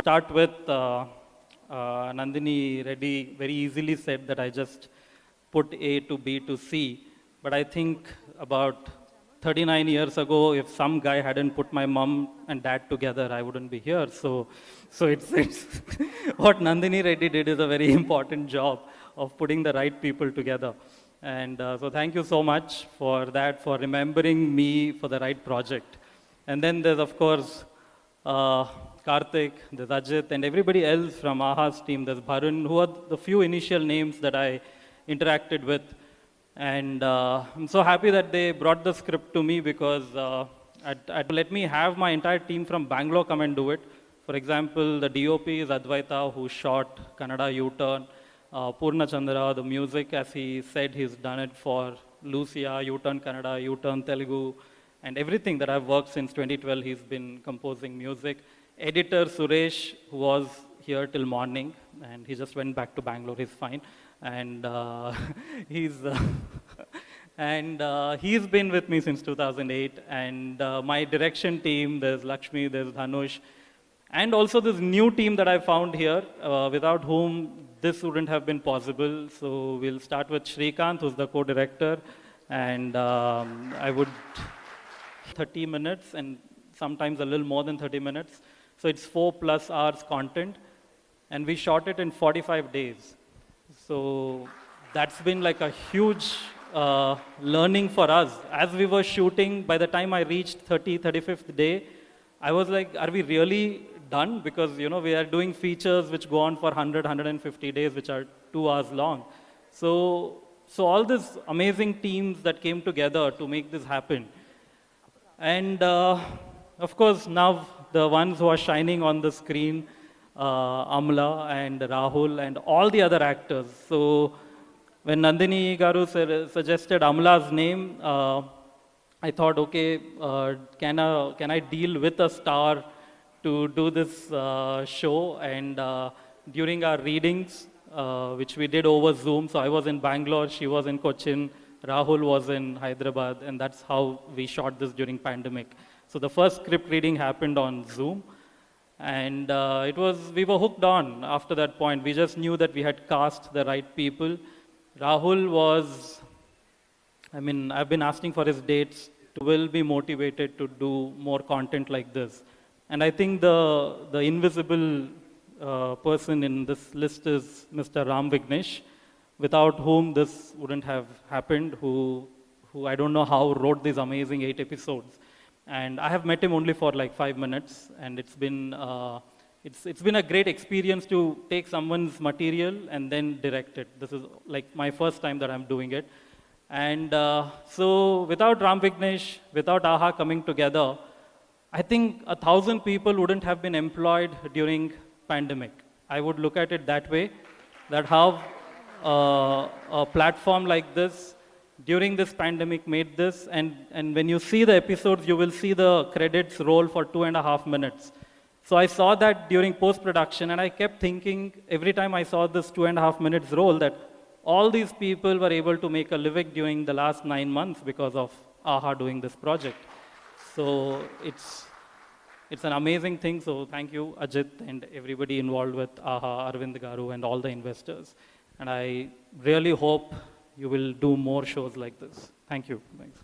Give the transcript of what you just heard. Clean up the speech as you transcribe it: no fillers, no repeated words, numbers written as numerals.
start with Nandini Reddy very easily said that I just put A to B to C. But I think about 39 years ago, if some guy hadn't put my mom and dad together, I wouldn't be here. So it's what Nandini Reddy did is a very important job of putting the right people together. And so thank you so much for that, for remembering me for the right project. And then there's, of course, Karthik, there's Ajit, and everybody else from AHA's team. There's Bharun, who are the few initial names that I interacted with. And I'm so happy that they brought the script to me because I'd let me have my entire team from Bangalore come and do it. For example, the DOP is Advaita, who shot Kannada U-Turn. Purna Chandra, the music, as he said, he's done it for Lucia, U-Turn Kannada, U-Turn Telugu, and everything that I've worked since 2012, he's been composing music. Editor Suresh, who was here till morning, and he just went back to Bangalore, he's fine. And he's he's been with me since 2008. And my direction team, there's Lakshmi, there's Dhanush, and also this new team that I found here, without whom this wouldn't have been possible. So we'll start with Shrikant, who's the co-director, and I would 30 minutes and sometimes a little more than 30 minutes. So it's 4+ hours content, and we shot it in 45 days. So that's been like a huge learning for us. As we were shooting, by the time I reached 35th day, I was like, are we really done? Because, you know, we are doing features which go on for 150 days, which are 2 hours long. So all these amazing teams that came together to make this happen. And of course, now the ones who are shining on the screen, Amla and Rahul and all the other actors. So when Nandini Garu suggested Amla's name, I thought, okay, can I deal with a star to do this show? And during our readings, which we did over Zoom, so I was in Bangalore, she was in Cochin, Rahul was in Hyderabad, and that's how we shot this during pandemic. So the first script reading happened on Zoom, and we were hooked on after that point. We just knew that we had cast the right people. Rahul was, I mean, I've been asking for his dates, will be motivated to do more content like this. And I think the invisible person in this list is Mr. Ram Vignesh, without whom this wouldn't have happened, who I don't know how wrote these amazing 8 episodes. And I have met him only for like 5 minutes, and it's been a great experience to take someone's material and then direct it. This is like my first time that I'm doing it. And so without Ram Vignesh, without AHA coming together, I think 1,000 people wouldn't have been employed during pandemic. I would look at it that way, that how a platform like this during this pandemic made this, and when you see the episodes, you will see the credits roll for 2.5 minutes. So I saw that during post-production, and I kept thinking every time I saw this 2.5 minutes roll that all these people were able to make a living during the last 9 months because of AHA doing this project. So it's an amazing thing. So thank you, Ajit, and everybody involved with AHA, Arvind Garu, and all the investors. And I really hope you will do more shows like this. Thank you. Thanks.